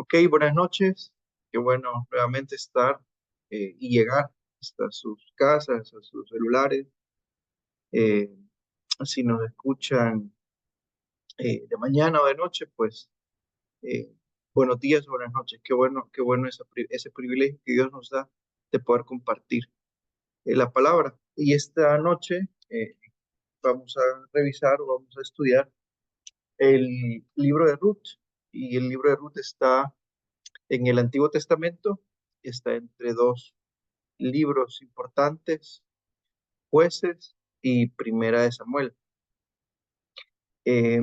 Ok, buenas noches. Qué bueno nuevamente estar y llegar hasta sus casas, a sus celulares. Eh, si nos escuchan de mañana o de noche, pues eh, buenos días o buenas noches. Qué bueno ese privilegio que Dios nos da de poder compartir la palabra. Y esta noche vamos a revisar o vamos a estudiar el libro de Ruth. Y el libro de Ruth está en el Antiguo Testamento, está entre dos libros importantes, Jueces y Primera de Samuel. Eh,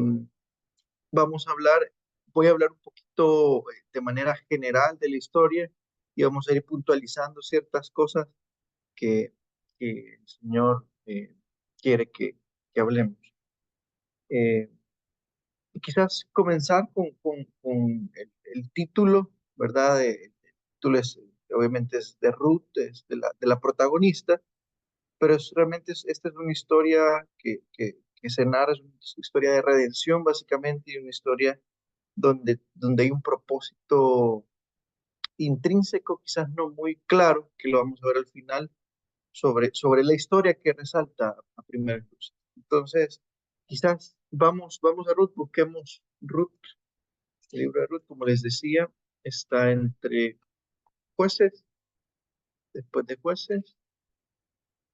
vamos a hablar, voy a hablar un poquito de manera general de la historia y vamos a ir puntualizando ciertas cosas que, que el Señor quiere que hablemos. Eh, y quizás comenzar con el título, ¿verdad? El título es, obviamente es de Ruth, es de la protagonista, pero esta es una historia que se narra, es una historia de redención básicamente y una historia donde hay un propósito intrínseco, quizás no muy claro, que lo vamos a ver al final, sobre la historia que resalta a primera luz. Entonces, quizás vamos a Ruth, busquemos Ruth, el libro de Ruth, como les decía, está entre jueces, después de jueces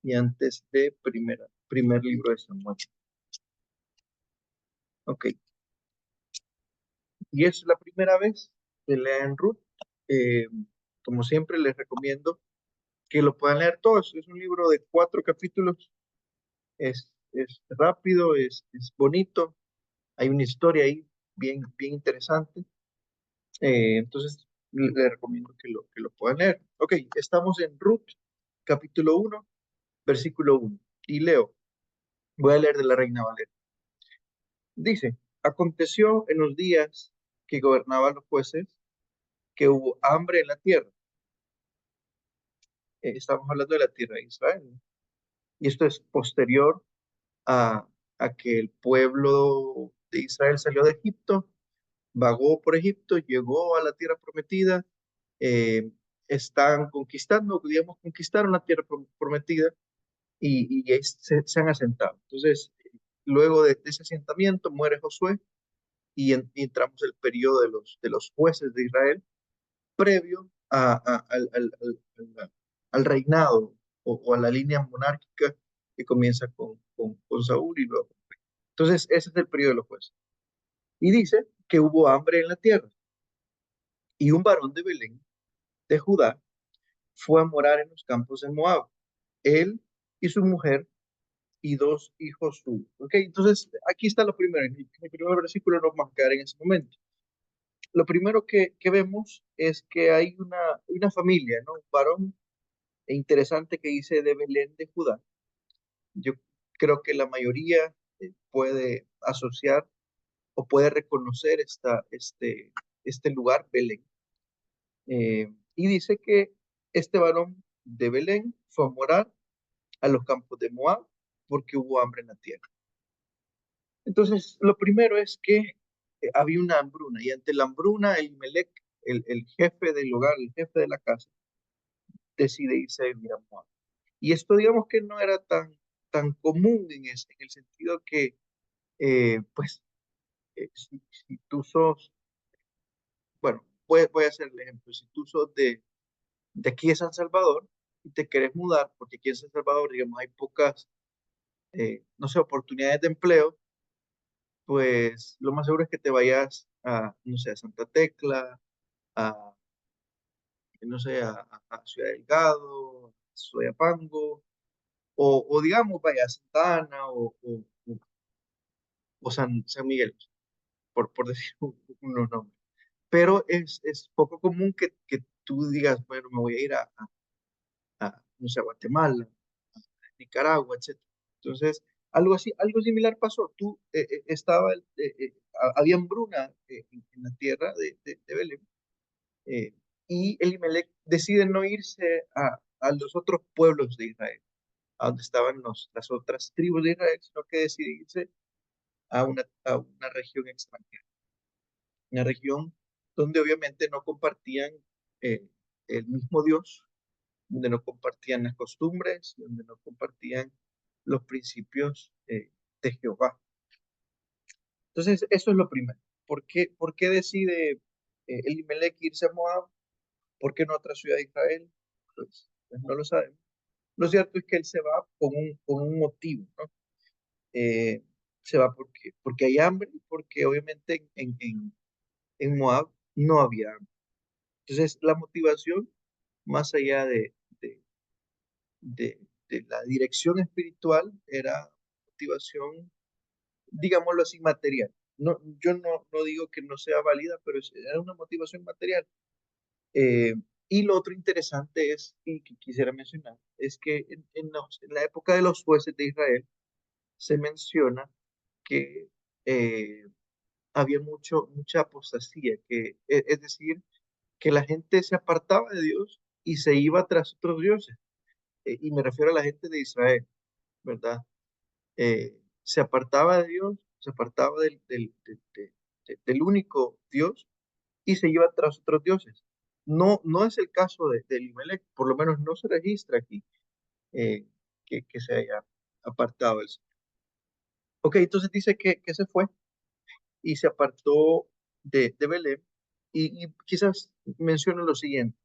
y antes de primer libro de Samuel. Ok. Y es la primera vez que leen Ruth. eh, Como siempre, les recomiendo que lo puedan leer todos. Es un libro de 4 capítulos. Es rápido, es bonito. Hay una historia ahí bien interesante. Entonces, les recomiendo que lo puedan leer. Ok, estamos en Ruth, capítulo 1, versículo 1. Y leo, voy a leer de la Reina Valera. Dice, aconteció en los días que gobernaban los jueces que hubo hambre en la tierra. Estamos hablando de la tierra de Israel, ¿no? Y esto es posterior a, a que el pueblo de Israel salió de Egipto, vagó por Egipto, llegó a la tierra prometida, eh, están conquistando, digamos, conquistaron la tierra prometida y ahí se han asentado. Entonces, luego de ese asentamiento muere Josué y entramos el periodo de los jueces de Israel previo al reinado o a la línea monárquica que comienza con Saúl y luego. Entonces, ese es el periodo de los jueces. Y dice que hubo hambre en la tierra y un varón de Belén, de Judá, fue a morar en los campos de Moab, él y su mujer y 2 hijos suyos. Ok, entonces aquí está lo primero, en el primer versículo nos vamos a quedar en ese momento. Lo primero que vemos es que hay una familia, ¿no? Un varón interesante que dice de Belén de Judá. Yo creo que la mayoría puede asociar o puede reconocer este lugar, Belén. Y dice que este varón de Belén fue a morar a los campos de Moab porque hubo hambre en la tierra. Entonces, lo primero es que había una hambruna y ante la hambruna, Elimelec, el jefe del hogar, el jefe de la casa, decide irse a vivir a Moab. Y esto digamos que no era tan común en el sentido que, pues, si tú sos, bueno, voy a hacer el ejemplo, si tú sos de aquí de San Salvador y te querés mudar, porque aquí en San Salvador, digamos, hay pocas, no sé, oportunidades de empleo, pues lo más seguro es que te vayas a, no sé, a Santa Tecla, a, no sé, a Ciudad Delgado, a Soyapango, o digamos, vaya a Santa Ana o San Miguel, por decir unos nombres. Pero es poco común que tú digas, bueno, me voy a ir no sé, a Guatemala, a Nicaragua, etcétera. Entonces, algo similar pasó. Había hambruna en la tierra de Belén, eh, y Elimelech decide no irse a los otros pueblos de Israel, a donde estaban las otras tribus de Israel, sino que decide irse a una región extranjera, una región donde obviamente no compartían eh, el mismo Dios, donde no compartían las costumbres, donde no compartían los principios de Jehová. Entonces, eso es lo primero. Por qué decide Elimelech irse a Moab? ¿Por qué no a otra ciudad de Israel? Pues no lo sabemos. Lo cierto es que él se va con un motivo, ¿no? Eh, Se va porque hay hambre, porque obviamente en Moab no había hambre. Entonces, la motivación, más allá de, de, de la dirección espiritual, era motivación, digámoslo así, material. No, yo no digo que no sea válida, pero era una motivación material. Eh, y lo otro interesante es, y que quisiera mencionar, es que en la época de los jueces de Israel se menciona que eh, había mucha apostasía, es decir, que la gente se apartaba de Dios y se iba tras otros dioses. Y me refiero a la gente de Israel, ¿verdad? Se apartaba de Dios, se apartaba del único Dios y se iba tras otros dioses. No es el caso de Elimelech, por lo menos no se registra aquí eh, que se haya apartado del Señor. Ok, entonces dice que se fue y se apartó de Belén y quizás menciono lo siguiente.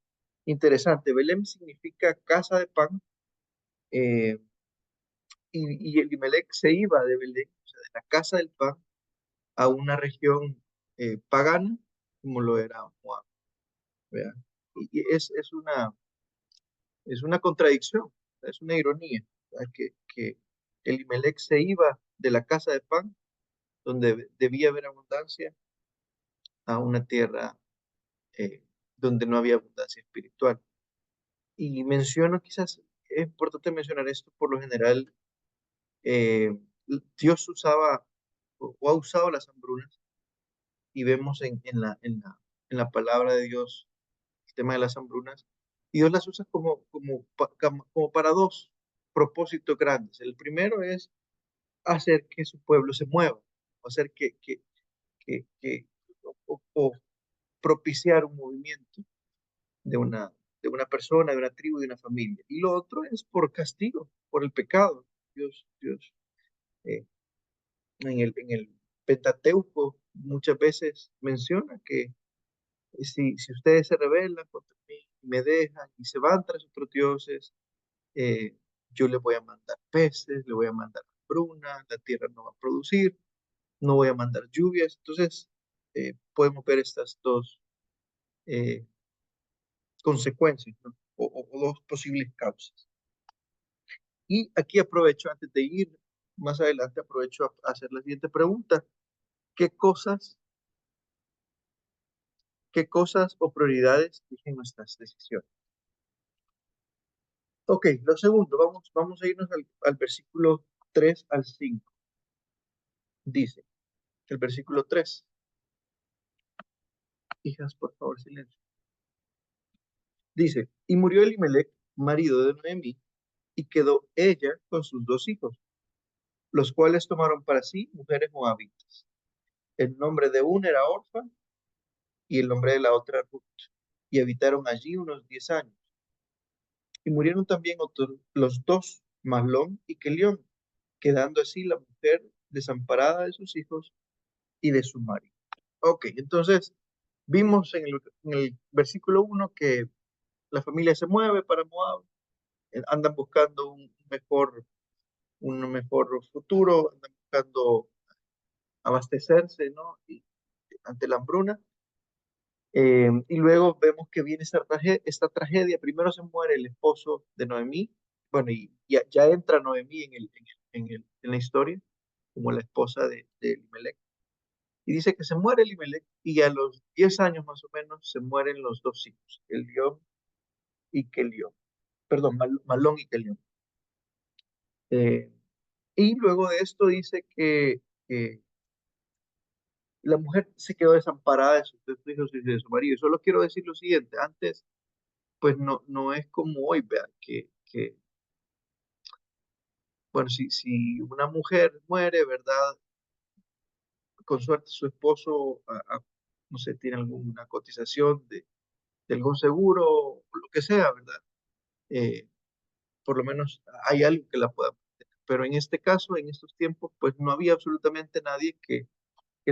Interesante, Belén significa casa de pan eh, y Elimelech se iba de Belén, o sea, de la casa del pan, a una región pagana como lo era Moab, ¿verdad? Y es una contradicción, es una ironía, ¿verdad? Que Elimelech se iba de la casa de pan, donde debía haber abundancia, a una tierra eh, donde no había abundancia espiritual. Y menciono, quizás es importante mencionar esto, por lo general, eh, Dios usaba o ha usado las hambrunas y vemos en la palabra de Dios el tema de las hambrunas y Dios las usa como para dos propósitos grandes. El primero es hacer que su pueblo se mueva, o hacer que o propiciar un movimiento de de una persona, de una tribu, de una familia. Y lo otro es por castigo, por el pecado. Dios eh, en el Pentateuco muchas veces menciona que si ustedes se rebelan contra mí, me dejan y se van tras otros dioses, eh, yo les voy a mandar peces, le voy a mandar hambruna, la tierra no va a producir, no voy a mandar lluvias. Entonces, podemos ver estas dos eh, consecuencias, ¿no? O dos posibles causas. Y aquí aprovecho, antes de ir más adelante, aprovecho a hacer la siguiente pregunta. ¿Qué qué cosas o prioridades rigen nuestras decisiones? Ok, lo segundo, vamos a irnos al versículo 3 al 5. Dice, el versículo 3. Hijas, por favor, silencio. Dice, y murió Elimelech, marido de Noemí, y quedó ella con sus dos hijos, los cuales tomaron para sí mujeres moabitas. El nombre de una era Orfa y el nombre de la otra Ruth, y habitaron allí unos 10 años. Y murieron también los dos, Mahlón y Kelión, quedando así la mujer desamparada de sus hijos y de su marido. Ok, entonces vimos en el versículo 1 que la familia se mueve para Moab, andan buscando un mejor futuro, andan buscando abastecerse, ¿no? Y ante la hambruna. Y luego vemos que viene esta tragedia. Primero se muere el esposo de Noemí. Bueno, y ya entra Noemí en la historia como la esposa de Elimelech. Y dice que se muere Elimelech y a los 10 años más o menos se mueren los dos hijos, Elión y Kelión. Perdón, Malón y Kelión. Eh, y luego de esto dice que la mujer se quedó desamparada de sus hijos y de su marido. Y solo quiero decir lo siguiente, antes pues no es como hoy, vean, bueno, si una mujer muere, ¿verdad? Con suerte su esposo no sé, tiene alguna cotización de algún seguro o lo que sea, ¿verdad? Eh, por lo menos hay algo que la pueda mantener. Pero en este caso, en estos tiempos, pues no había absolutamente nadie que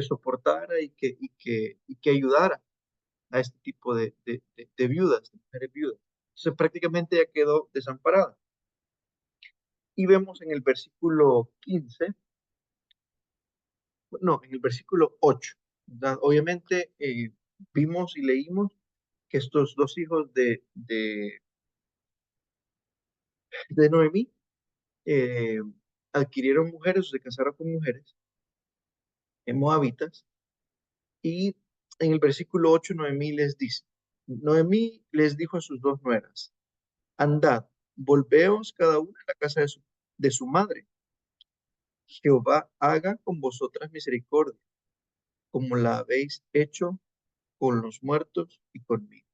soportara y que ayudara a este tipo de viudas, de mujeres viudas. Entonces prácticamente ya quedó desamparada. Y vemos en el versículo 15, no, en el versículo 8, ¿verdad? Obviamente vimos y leímos que estos dos hijos de Noemí eh, adquirieron mujeres o se casaron con mujeres moabitas. Y en el versículo 8 Noemí les dice, Noemí les dijo a sus dos nueras, andad, volveos cada una a la casa de su madre. Jehová haga con vosotras misericordia, como la habéis hecho con los muertos y conmigo.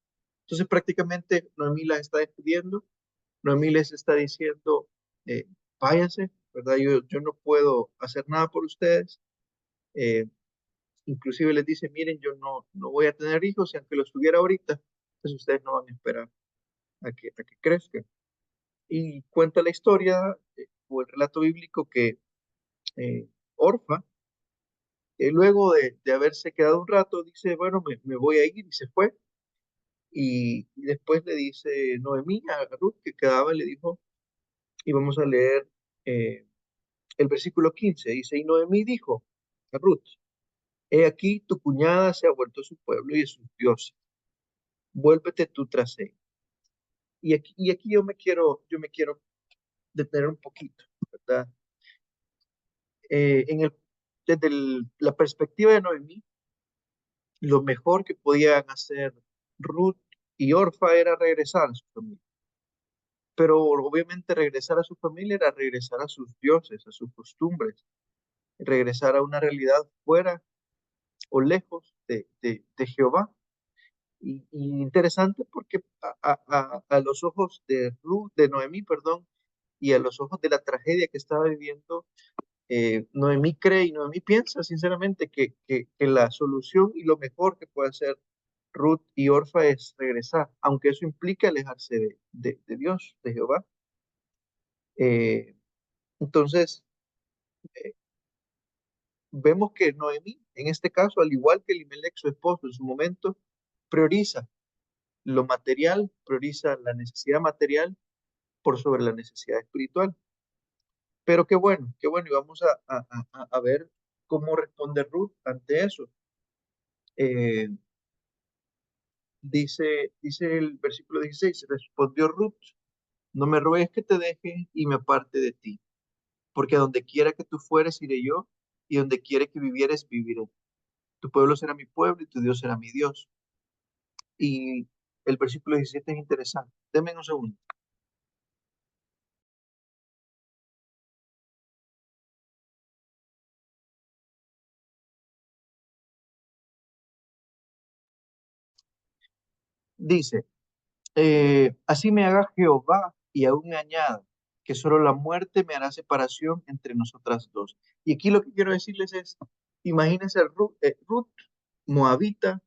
Entonces prácticamente Noemí las está despidiendo, Noemí les está diciendo, eh, váyanse, ¿verdad? Yo no puedo hacer nada por ustedes. Eh, Inclusive les dice, miren, yo no voy a tener hijos y aunque los tuviera ahorita, pues ustedes no van a esperar a que crezcan. Y cuenta la historia o el relato bíblico que Orfa, luego de haberse quedado un rato, dice, bueno, me voy a ir y se fue. Y después le dice Noemí a Ruth que quedaba y le dijo, y vamos a leer eh, el versículo 15, dice, y Noemí dijo a Ruth, he aquí tu cuñada se ha vuelto a su pueblo y a sus dioses, vuélvete tú tras ella. Y aquí yo me quiero detener un poquito, ¿verdad? Desde la perspectiva de Noemí, lo mejor que podían hacer Ruth y Orfa era regresar a su familia. Pero obviamente regresar a su familia era regresar a sus dioses, a sus costumbres, regresar a una realidad fuera o lejos de Jehová. Y interesante porque a los ojos de Ruth, de Noemí, perdón, y a los ojos de la tragedia que estaba viviendo, Noemí cree y Noemí piensa sinceramente que la solución y lo mejor que puede hacer Ruth y Orfa es regresar, aunque eso implique alejarse de Dios, de Jehová. Eh, entonces, eh, vemos que Noemí, en este caso, al igual que Elimelech, su esposo, en su momento, prioriza lo material, prioriza la necesidad material por sobre la necesidad espiritual. Pero qué bueno, y vamos a ver cómo responde Ruth ante eso. Eh, dice el versículo 16, respondió Ruth, no me ruegues que te deje y me aparte de ti, porque a donde quiera que tú fueres iré yo, y donde quiera que vivieres viviré. Tu pueblo será mi pueblo y tu Dios será mi Dios. Y el versículo 17 es interesante. Denme un segundo. Dice, así me haga Jehová y aún me añada, que solo la muerte me hará separación entre nosotras dos. Y aquí lo que quiero decirles es, imagínense a Ruth, moabita,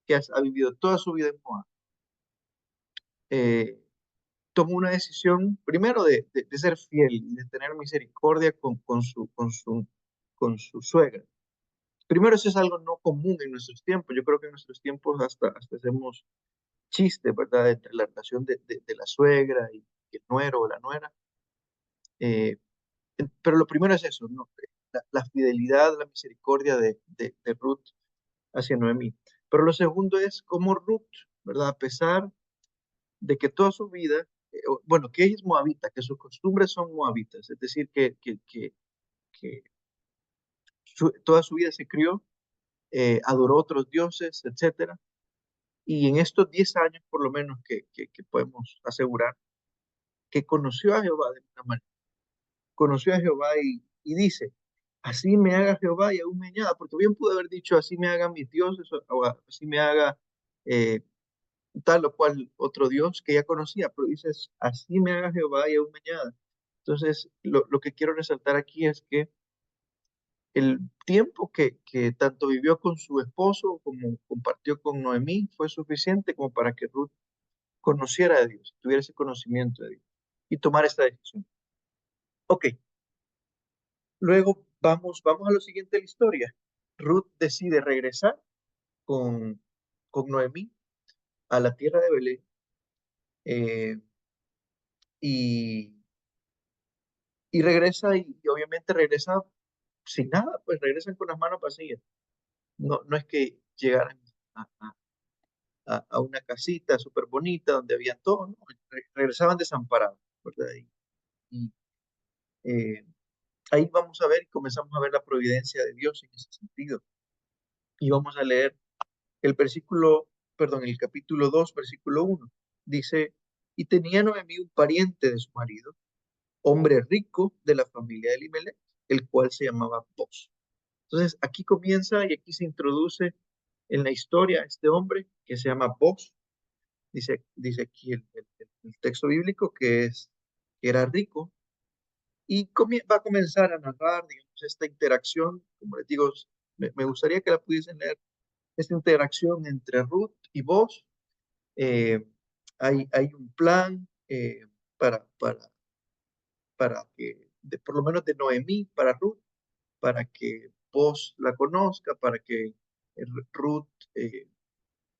que ha vivido toda su vida en Moab. Eh, Tomó una decisión, primero, de ser fiel y de tener misericordia con su suegra. Primero, eso es algo no común en nuestros tiempos. Yo creo que en nuestros tiempos hasta hacemos chistes, ¿verdad? Entre la relación de la suegra y el nuero o la nuera. Eh, pero lo primero es eso, ¿no? La fidelidad, la misericordia de Ruth hacia Noemí. Pero lo segundo es cómo Ruth, ¿verdad? A pesar de que toda su vida, bueno, que ella es moabita, que sus costumbres son moabitas, es decir, que toda su vida se crió, adoró otros dioses, etcétera. Y en estos 10 años, por lo menos, que podemos asegurar, que conoció a Jehová de una manera, conoció a Jehová y dice, así me haga Jehová y aún me añada, porque bien pudo haber dicho, así me hagan mis dioses, o así me haga eh, tal o cual otro Dios que ya conocía, pero dices, así me haga Jehová y aún me añada. Entonces, lo que quiero resaltar aquí es que El tiempo que tanto vivió con su esposo como compartió con Noemí fue suficiente como para que Ruth conociera a Dios, tuviera ese conocimiento de Dios y tomar esta decisión. Ok, luego vamos a lo siguiente de la historia. Ruth decide regresar con, con Noemí a la tierra de Belén, eh, y, y regresa y obviamente regresa sin nada, pues regresan con las manos vacías. No es que llegaran a una casita súper bonita donde había todo, ¿no? Regresaban desamparados, ¿verdad? Y, eh, ahí vamos a ver y comenzamos a ver la providencia de Dios en ese sentido. Y vamos a leer el versículo, perdón, el capítulo 2 versículo 1. Dice, y tenía Noemí un pariente de su marido, hombre rico de la familia de Elimelech, el cual se llamaba Boz. Entonces, aquí comienza y aquí se introduce en la historia este hombre que se llama Boz. Dice aquí el texto bíblico que era rico y va a comenzar a narrar, digamos, esta interacción, como les digo, me gustaría que la pudiesen leer, esta interacción entre Ruth y Boz. eh, hay un plan para que, por lo menos de Noemí para Ruth, para que Boz la conozca, para que Ruth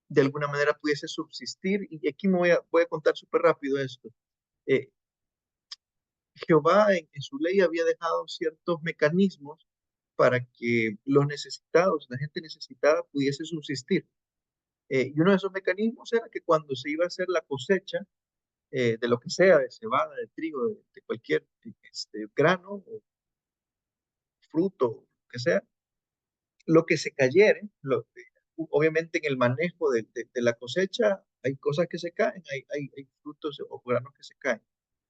de alguna manera pudiese subsistir. Y aquí voy a contar súper rápido esto. Eh, Jehová en su ley había dejado ciertos mecanismos para que los necesitados, la gente necesitada, pudiese subsistir. Y uno de esos mecanismos era que cuando se iba a hacer la cosecha de lo que sea, de cebada, de trigo, de cualquier grano o fruto, lo que sea, lo que se cayere, obviamente en el manejo de la cosecha hay cosas que se caen, hay frutos o granos que se caen.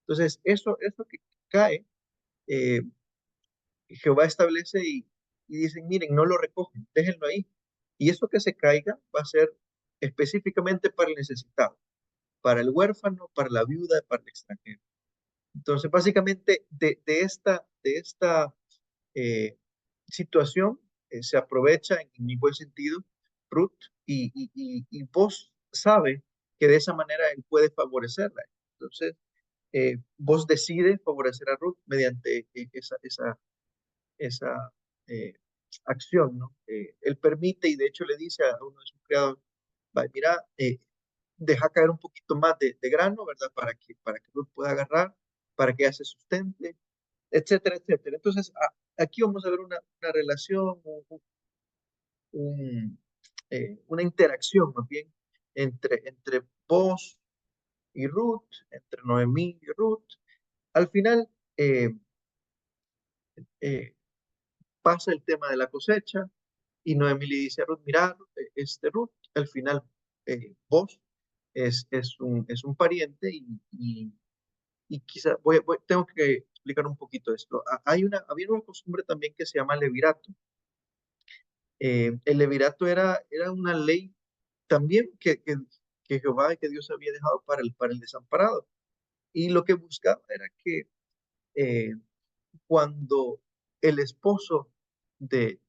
Entonces, eso que cae, eh, Jehová establece y dicen, miren, no lo recogen, déjenlo ahí. Y eso que se caiga va a ser específicamente para el necesitado, para el huérfano, para la viuda, para el extranjero. Entonces, básicamente, de esta eh, situación se aprovecha en mi buen sentido Ruth y vos sabe que de esa manera él puede favorecerla. Entonces, vos decide favorecer a Ruth mediante esa eh, acción, ¿no? Él permite y de hecho le dice a uno de sus criados, va, mira, deja caer un poquito más de grano, ¿verdad? Para que Ruth pueda agarrar, para que ella se sustente, etcétera, etcétera. Entonces, aquí vamos a ver una relación, una interacción más bien entre vos y Ruth, entre Noemí y Ruth. Al final, eh, eh, pasa el tema de la cosecha y Noemí le dice a Ruth, mira, Ruth, al final vos es un pariente y quizá tengo que explicar un poquito esto. Había una costumbre también que se llama levirato. El levirato era una ley también que Jehová y que Dios había dejado para el desamparado. Y lo que buscaba era que eh, cuando el esposo de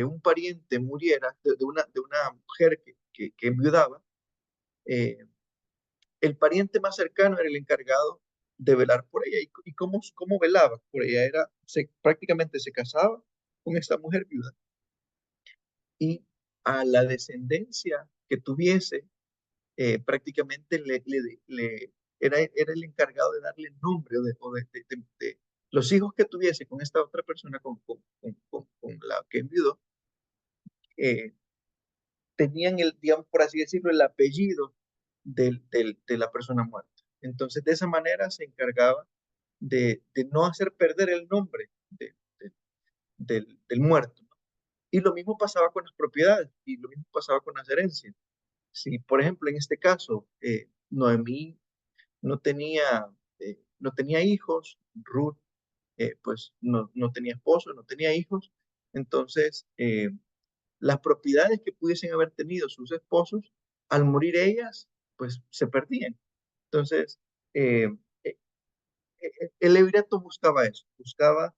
un pariente muriera, de una mujer que enviudaba, eh, el pariente más cercano era el encargado de velar por ella. ¿Y cómo velaba por ella? Prácticamente se casaba con esta mujer viuda y a la descendencia que tuviese, prácticamente era el encargado de darle nombre o de los hijos que tuviese con esta otra persona, con la que enviudó, eh, tenían digamos, por así decirlo, el apellido de la persona muerta. Entonces, de esa manera se encargaba de no hacer perder el nombre del muerto, ¿no? Y lo mismo pasaba con las propiedades y lo mismo pasaba con las herencias. Si, por ejemplo, en este caso, Noemí no tenía hijos, Ruth pues no tenía esposo, no tenía hijos, entonces las propiedades que pudiesen haber tenido sus esposos, al morir ellas, pues se perdían. Entonces, eh, el levirato buscaba eso, buscaba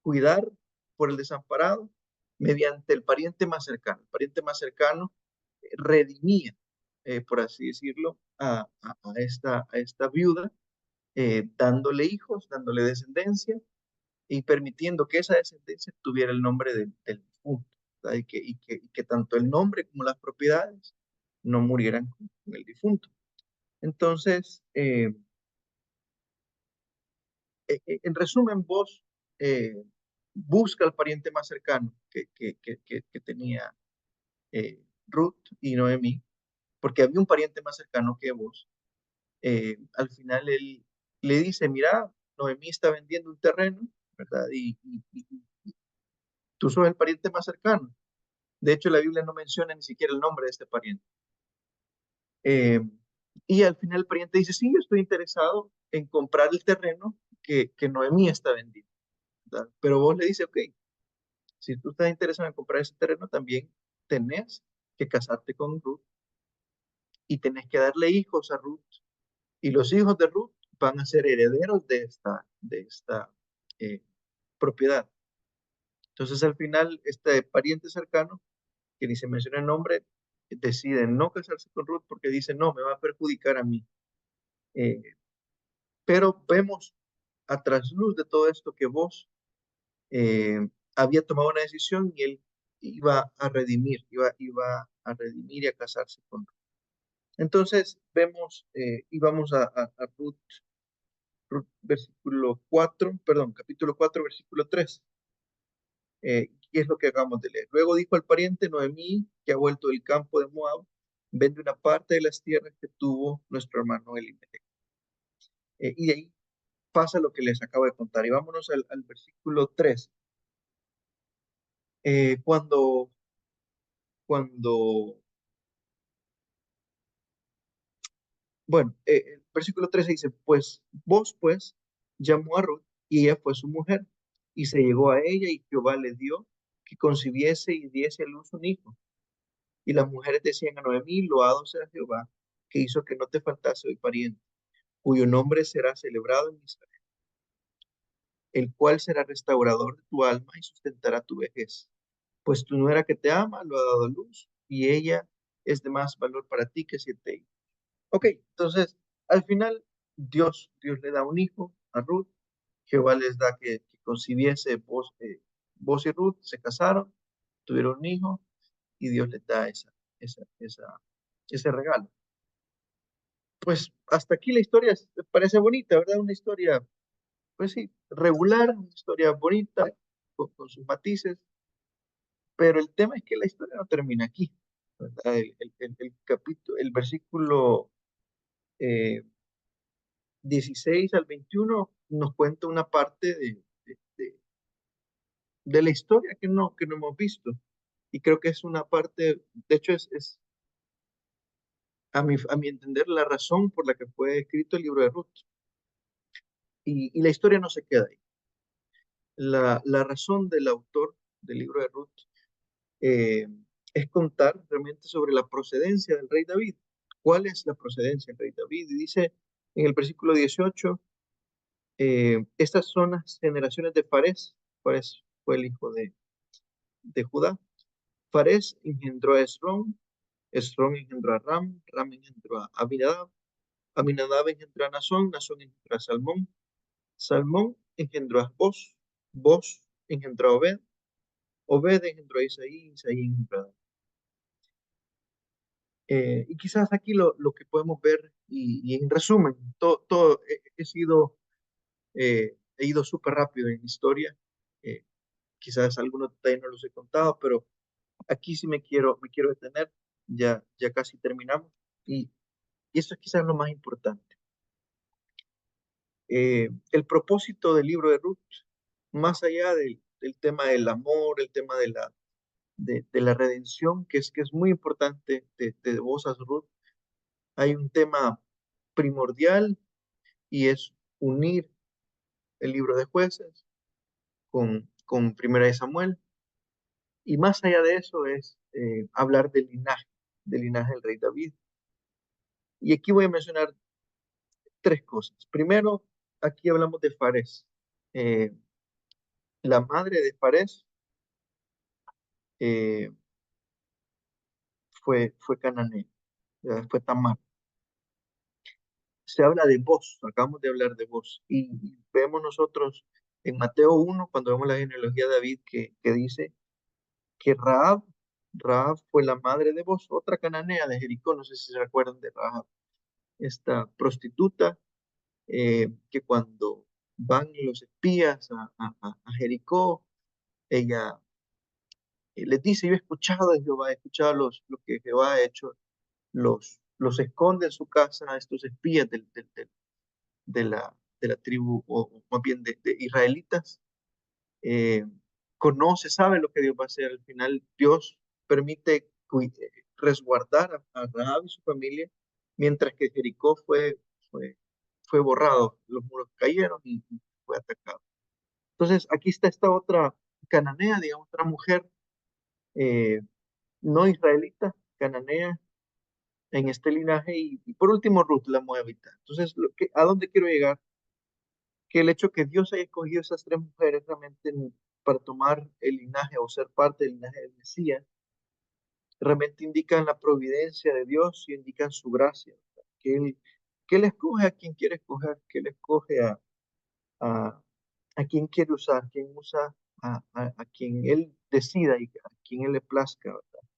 cuidar por el desamparado mediante el pariente más cercano. El pariente más cercano redimía, por así decirlo, a esta viuda, dándole hijos, dándole descendencia y permitiendo que esa descendencia tuviera el nombre del difunto, ¿verdad? Y que tanto el nombre como las propiedades no murieran con el difunto. Entonces, en resumen, vos busca al pariente más cercano que tenía Ruth y Noemí, porque había un pariente más cercano que vos. Al final él le dice, mira, Noemí está vendiendo un terreno, ¿verdad? Y tú sos el pariente más cercano. De hecho, la Biblia no menciona ni siquiera el nombre de este pariente. Eh, y al final el pariente dice, sí, yo estoy interesado en comprar el terreno que Noemí está vendiendo, ¿verdad? Pero vos le dices, ok, si tú estás interesado en comprar ese terreno, también tenés que casarte con Ruth y tenés que darle hijos a Ruth. Y los hijos de Ruth van a ser herederos de esta eh, propiedad. Entonces, al final, este pariente cercano, que ni se menciona el nombre, decide no casarse con Ruth porque dice, no, me va a perjudicar a mí. Eh, pero vemos a trasluz de todo esto que vos había tomado una decisión y él iba a redimir y a casarse con Ruth. Entonces vemos y vamos a versículo 4, perdón, capítulo 4, versículo 3. Y es lo que acabamos de leer. Luego dijo al pariente Noemí, que ha vuelto del campo de Moab, vende una parte de las tierras que tuvo nuestro hermano Elimelech. Y de ahí pasa lo que les acabo de contar. Y vámonos al versículo 3. Cuando, bueno, el versículo 13 dice, pues vos pues llamó a Ruth y ella fue su mujer y se llegó a ella y Jehová le dio que concibiese y diese a luz un hijo. Y las mujeres decían a Noemí, loado sea Jehová, que hizo que no te faltase hoy pariente, cuyo nombre será celebrado en Israel, el cual será restaurador de tu alma y sustentará tu vejez. Pues tu nuera que te ama lo ha dado a luz y ella es de más valor para ti que 7 hijos. Ok, entonces al final Dios le da un hijo a Ruth, Jehová les da que concibiese vos y Ruth, se casaron, tuvieron un hijo y Dios les da ese regalo. Pues hasta aquí la historia parece bonita, ¿verdad? Una historia, pues sí, regular, una historia bonita, con sus matices, pero el tema es que la historia no termina aquí, ¿verdad? El capítulo, el versículo eh, 16 al 21 nos cuenta una parte de la historia que no hemos visto. Y creo que es una parte, de hecho, es a mi entender, la razón por la que fue escrito el libro de Ruth. Y la historia no se queda ahí. La razón del autor del libro de Ruth eh, es contar realmente sobre la procedencia del rey David. ¿Cuál es la procedencia del rey David? Y dice en el versículo 18, estas son las generaciones de Fares. Fares fue el hijo de Judá. Fares engendró a Esrón, Esrón engendró a Ram, Ram engendró a Aminadab, Aminadab engendró a Nazón, Nazón engendró a Salmón, Salmón engendró a Boz, Boz engendró a Obed, Obed engendró a Isaí, Isaí engendró a David. Y quizás aquí lo que podemos ver, y en resumen, todo he ido súper rápido en la historia. eh, Quizás algunos detalles no los he contado, pero aquí sí me quiero detener. Ya casi terminamos. Y esto es quizás lo más importante. El propósito del libro de Ruth, más allá del tema del amor, el tema de la redención, que es muy importante de vos a Ruth, hay un tema primordial y es unir el libro de Jueces con Primera de Samuel. Y más allá de eso es hablar del linaje del rey David. Y aquí voy a mencionar tres cosas. Primero, aquí hablamos de Fares. La madre de Fares eh, fue cananea, fue Tamar. Se habla de voz, acabamos de hablar de voz, y vemos nosotros en Mateo 1, cuando vemos la genealogía de David, que dice que Rahab fue la madre de Boz, otra cananea de Jericó, no sé si se recuerdan de Rahab, esta prostituta, que cuando van los espías a Jericó, ella les dice: yo he escuchado de Jehová, he escuchado lo que Jehová ha hecho, los esconde en su casa a estos espías de la tribu, o más bien de israelitas. eh, Conoce, sabe lo que Dios va a hacer. Al final, Dios permite resguardar a Rahab y su familia, mientras que Jericó fue, fue borrado, los muros cayeron y fue atacado. Entonces, aquí está esta otra cananea, digamos, otra mujer eh, no israelita, cananea, en este linaje, y por último Ruth, la moabita. Entonces, ¿a dónde quiero llegar? Que el hecho que Dios haya escogido esas tres mujeres realmente para tomar el linaje o ser parte del linaje del Mesías, realmente indican la providencia de Dios y indican su gracia, ¿verdad? Que él escoge a quien quiere escoger, que Él escoge a, a quien quiere usar, quien usa a quien Él decida y a quien Él le plazca, ¿verdad?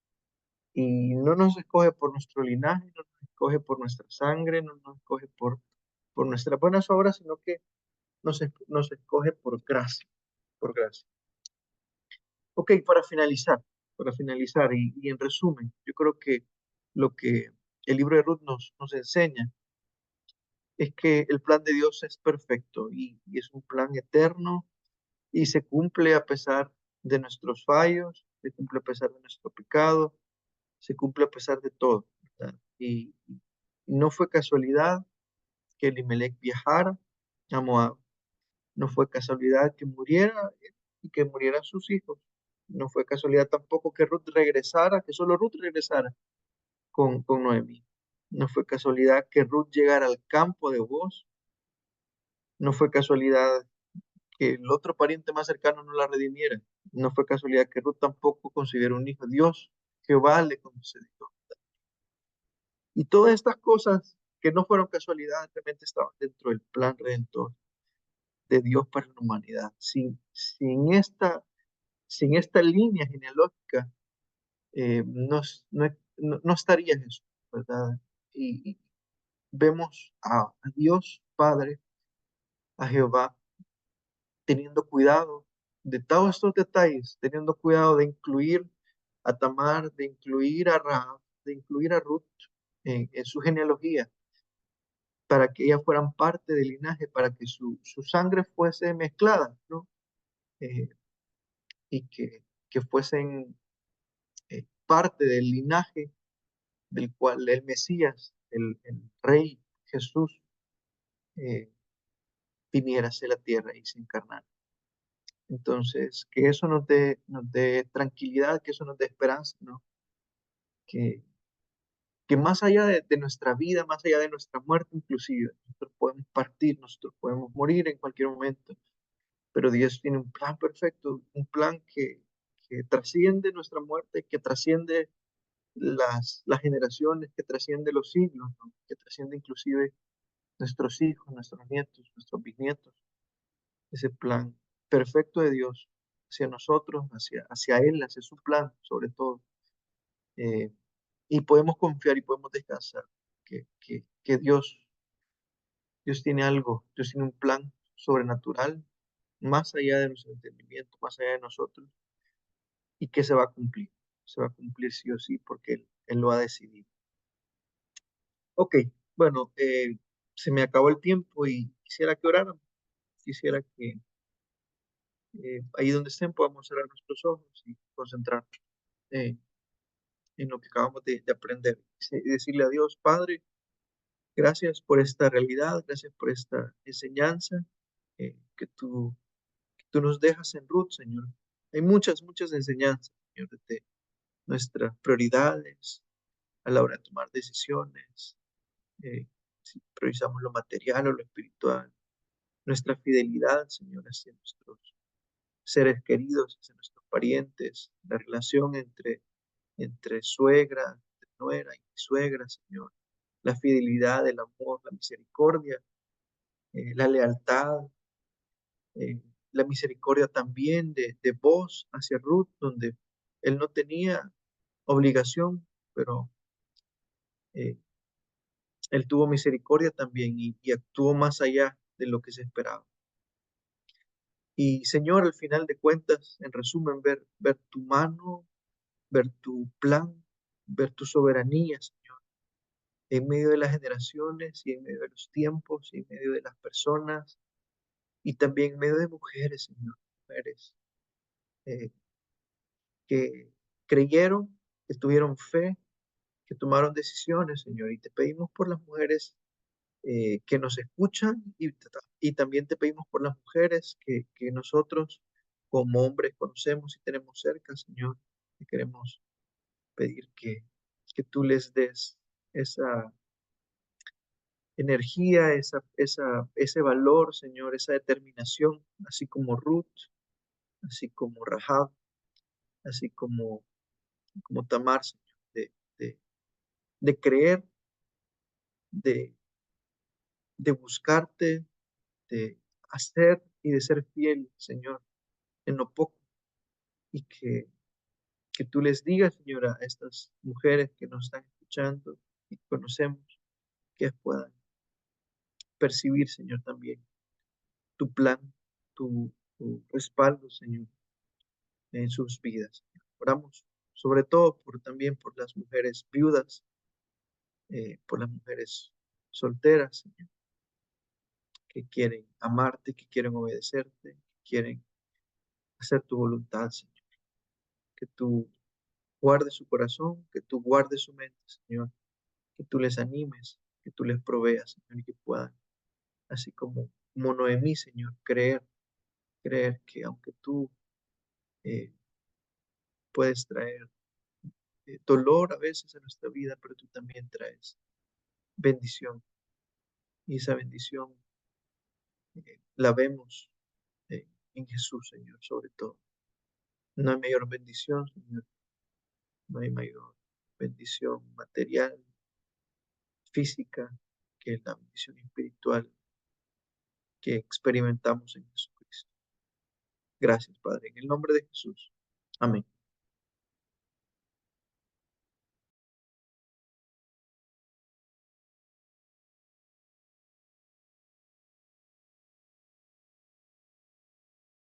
Y no nos escoge por nuestro linaje, no nos escoge por nuestra sangre, no nos escoge por nuestras buenas obras, sino que nos escoge por gracia, por gracia. Ok, para finalizar y en resumen, yo creo que lo que el libro de Ruth nos enseña es que el plan de Dios es perfecto y es un plan eterno y se cumple a pesar de nuestros fallos, se cumple a pesar de nuestro pecado, se cumple a pesar de todo, ¿verdad? Y no fue casualidad que Elimelech viajara a Moab. No fue casualidad que muriera y que murieran sus hijos. No fue casualidad tampoco que Ruth regresara, que solo Ruth regresara con Noemí. No fue casualidad que Ruth llegara al campo de Booz. No fue casualidad que el otro pariente más cercano no la redimiera. No fue casualidad que Ruth tampoco consiguiera un hijo. Dios, Jehová le concedió. Y todas estas cosas que no fueron casualidad, realmente estaban dentro del plan redentor de Dios para la humanidad. Sin esta línea genealógica, no estaría Jesús, ¿verdad? Y vemos a Dios Padre, a Jehová, teniendo cuidado de todos estos detalles, teniendo cuidado de incluir a Tamar, de incluir a Rahab, de incluir a Ruth en su genealogía, para que ellas fueran parte del linaje, para que su sangre fuese mezclada, ¿no? Eh, y que fuesen parte del linaje del cual el Mesías, el Rey Jesús, eh, viniera hacia la tierra y se encarnara. Entonces, que eso nos dé tranquilidad, que eso nos dé esperanza, ¿no? Que, que más allá de nuestra vida, más allá de nuestra muerte inclusive, nosotros podemos partir, nosotros podemos morir en cualquier momento, pero Dios tiene un plan perfecto, un plan que trasciende nuestra muerte, que trasciende las generaciones, que trasciende los siglos, ¿no? Que trasciende inclusive nuestros hijos, nuestros nietos, nuestros bisnietos. Ese plan perfecto de Dios hacia nosotros, hacia Él, hacia su plan, sobre todo. Eh, y podemos confiar y podemos descansar que Dios tiene algo, Dios tiene un plan sobrenatural, más allá de nuestro entendimiento, más allá de nosotros, y que se va a cumplir sí o sí, porque Él lo ha decidido. Ok, bueno, se me acabó el tiempo y quisiera que oraran, quisiera que ahí donde estén podamos cerrar nuestros ojos y concentrarnos eh, en lo que acabamos de aprender. Y decirle a Dios, Padre, gracias por esta realidad, gracias por esta enseñanza que tú nos dejas en Ruth, Señor. Hay muchas, muchas enseñanzas, Señor, de nuestras prioridades a la hora de tomar decisiones, si priorizamos lo material o lo espiritual, nuestra fidelidad, Señor, hacia seres queridos, hacia nuestros parientes, la relación entre suegra, entre nuera y suegra, Señor, la fidelidad, el amor, la misericordia, la lealtad, eh, la misericordia también de vos hacia Ruth, donde él no tenía obligación, pero eh, él tuvo misericordia también y actuó más allá de lo que se esperaba. Y Señor, al final de cuentas, en resumen, ver tu mano, ver tu plan, ver tu soberanía, Señor, en medio de las generaciones y en medio de los tiempos y en medio de las personas y también en medio de mujeres, Señor, mujeres eh, que creyeron, que tuvieron fe, que tomaron decisiones, Señor. Y te pedimos por las mujeres que nos escuchan y también te pedimos por las mujeres que nosotros como hombres conocemos y tenemos cerca, Señor. Te queremos pedir que tú les des esa energía, ese valor, Señor, esa determinación, así como Ruth, así como Rahab, así como Tamar, Señor, de, de creer, de, de buscarte, de hacer y de ser fiel, Señor, en lo poco. Y que tú les digas, Señora, a estas mujeres que nos están escuchando y conocemos, que puedan percibir, Señor, también tu plan, tu respaldo, Señor, en sus vidas. Oramos sobre todo también por las mujeres viudas, por las mujeres solteras, Señor, que quieren amarte, que quieren obedecerte, que quieren hacer tu voluntad, Señor. Que tú guardes su corazón, que tú guardes su mente, Señor, que tú les animes, que tú les proveas, Señor, y que puedan, así como Noemí, Señor, creer que aunque tú eh, puedes traer dolor a veces a nuestra vida, pero tú también traes bendición. Y esa bendición la vemos en Jesús, Señor, sobre todo. No hay mayor bendición, Señor, no hay mayor bendición material, física, que la bendición espiritual que experimentamos en Jesucristo. Gracias, Padre, en el nombre de Jesús. Amén.